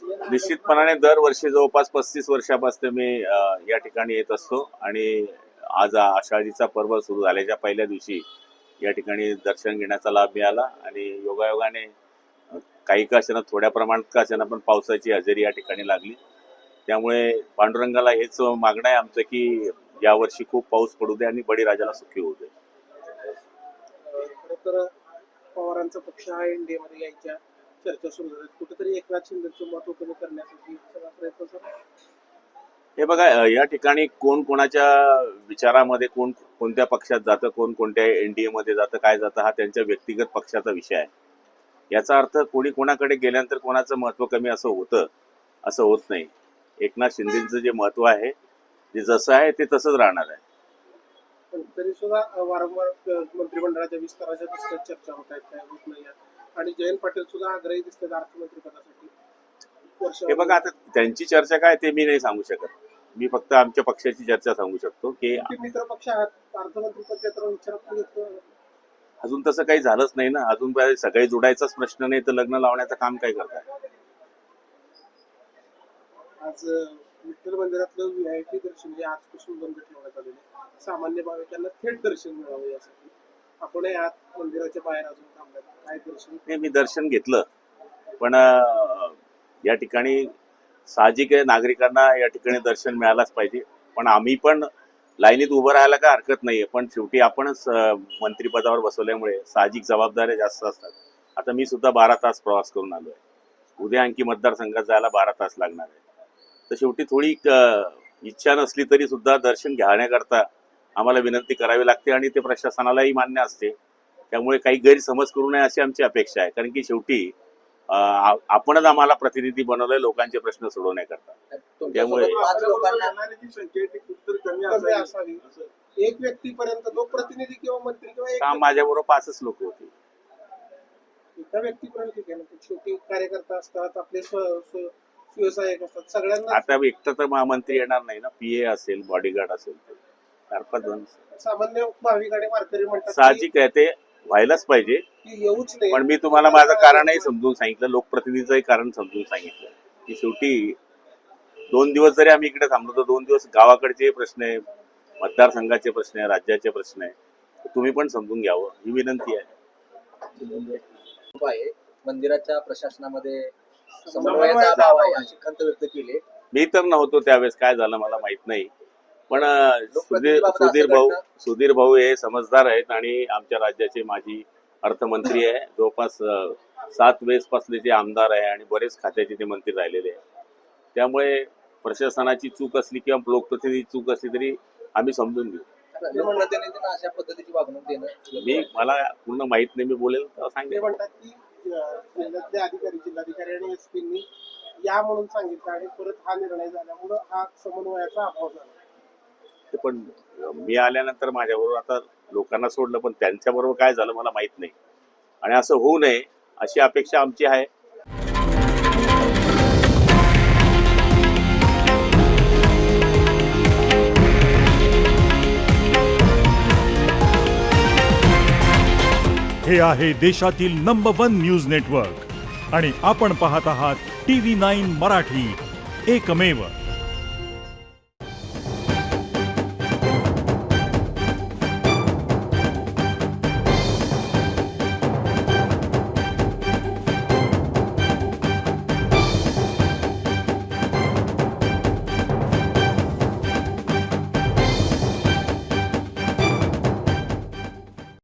निश्चितपणाने दरवर्षी जवळपास 35 वर्षापासून मी या ठिकाणी येत असतो आणि आज आषाढीचा पर्व सुरू झाल्याच्या पहिल्या दिवशी या ठिकाणी दर्शन घेण्याचा लाभ मिळाला आणि योगायोगाने काही का असेना थोड्या प्रमाणात का असेना पण पावसाची हजेरी या ठिकाणी लागली. त्यामुळे पांडुरंगाला हेच मागणं आहे आमचं की यावर्षी खूप पाऊस पडू दे आणि बळीराजाला सुखी होऊ दे. खरं तर पवारांचा पक्ष हा एनडीए मध्ये यायच्या चर्चा सुरू झाल्या. कुठेतरी एकनाथ शिंदेचं मत कमी करण्यासाठी सगळा प्रयत्न चालू आहे. हे बघा या ठिकाणी कोण कोणाच्या विचारामध्ये कोण कोणत्या पक्षात जातं, कोण कोणत्या एनडीए मध्ये जातं, काय जातं हा त्यांच्या व्यक्तिगत पक्षाचा विषय आहे. याचा अर्थ कोणी कोणाकडे गेल्यानंतर कोणाचं महत्व कमी असं होतं असं होत नाही. एकनाथ शिंदेचं जे महत्व आहे जे जसं आहे ते तसंच राहणार आहे. पण तरी सुद्धा वारंवार मंत्रिमंडळाच्या विस्ताराच्या दिसतात चर्चा होत आहेत, काय होत नाही. आणि जयंत पाटील सुद्धा आग्रही दिसतात अर्थमंत्रीपदासाठी. हे बघा आता त्यांची चर्चा काय ते मी नाही सांगू शकत. मी फक्त आमच्या पक्षाची चर्चा सांगू शकतो की मित्र पक्ष आहात, अर्थमंत्रीपद देताना विचारात घेतो. अजून तसं काही झालंच नाही ना. अजून सगळे जोडायचाच प्रश्न नाही तर लग्न लावण्याचं काम काय करताय. आज विठ्ठल मंदिरातलं व्हीआयपी दर्शन जे आजपासून बंद ठेवण्यात आलेले सामान्य भाविकांना थेट दर्शन मिळावं यासाठी आपणही आत मंदिराच्या बाहेर अजून थांबल्यात. काय दर्शन नाही मी दर्शन घेतलं पण या ठिकाणी साहजिक आहे नागरिकांना या ठिकाणी दर्शन मिळालंच पाहिजे. पण आम्ही पण लाईनीत उभं राहायला काय हरकत नाहीये. पण शेवटी आपणच मंत्रिपदावर बसवल्यामुळे साहजिक जबाबदाऱ्या जास्त असतात. आता मी सुद्धा 12 तास प्रवास करून आलोय. उद्या आणखी मतदारसंघात जायला 12 तास लागणार आहे. तर शेवटी थोडी इच्छा नसली तरी सुद्धा दर्शन घेण्याकरता आम्हाला विनंती करावी लागते आणि ते प्रशासनालाही मान्य असते. त्यामुळे काही गैरसमज करू नये अशी आमची अपेक्षा आहे. कारण की शेवटी आपणच आम्हाला प्रतिनिधी बनवलंय लोकांचे प्रश्न सोडवण्याकरता. त्यामुळे एक व्यक्तीपर्यंत लोकप्रतिनिधी किंवा मंत्री किंवा काम माझ्याबरोबर 5च लोक होते. एका व्यक्तीपर्यंत ठीक आहे ना. छोटे कार्यकर्ता असतात, आपले व्यवसायिक असतात, सगळ्यांना. आता एकटा तर महामंत्री येणार नाही ना. पीए असेल, बॉडीगार्ड असेल, 4-5 जण सामान्य भाविक आणि वारकरी म्हणतात साहजिक आहे ते व्हायलाच पाहिजे. येऊच नाही. पण मी तुम्हाला माझं कारणही समजून सांगितलं, लोकप्रतिनिधीचंही कारण समजून सांगितलं की शेवटी 2 दिवस जरी आम्ही इकडे थांबलो तर 2 दिवस गावाकडचे प्रश्न आहे, मतदारसंघाचे प्रश्न आहे, राज्याचे प्रश्न आहे. तुम्ही पण समजून घ्यावं ही विनंती आहे. मंदिराच्या प्रशासनामध्ये समन्वयाचा अभाव आहे अशी खंत व्यक्त केली. मी तर नव्हतो त्यावेळेस, काय झालं मला माहित नाही. पण सुधीर भाऊ हे समजदार आहेत आणि आमच्या राज्याचे माजी अर्थमंत्री आहे. जवळपास 7 वेळेस पासलेचे आमदार आहे आणि बरेच खात्याचे ते मंत्री राहिलेले आहे. त्यामुळे प्रशासनाची चूक असली किंवा लोकप्रतिनिधी चूक असली तरी आम्ही समजून घेऊ. लोकप्रतिनिधींना अशा पद्धतीची वागणूक देणं मला पूर्ण माहित नाही. मी बोलेल तर सांगेल. म्हणतात की जिल्ह्यातले अधिकारी, जिल्हाधिकारी आणि एसपींनी या म्हणून सांगितलं आणि परत हा निर्णय झाल्यामुळं हा समन्वयाचा अभाव झाला. पण मी आल्यानंतर माझ्याबरोबर आता लोकांना सोडलं पण त्यांच्याबरोबर काय झालं मला माहित नाही आणि असं होऊ नये अशी अपेक्षा आमची आहे. हे आहे देशातील नंबर 1 न्यूज नेटवर्क आणि आपण पाहत आहात TV9 मराठी, एकमेव.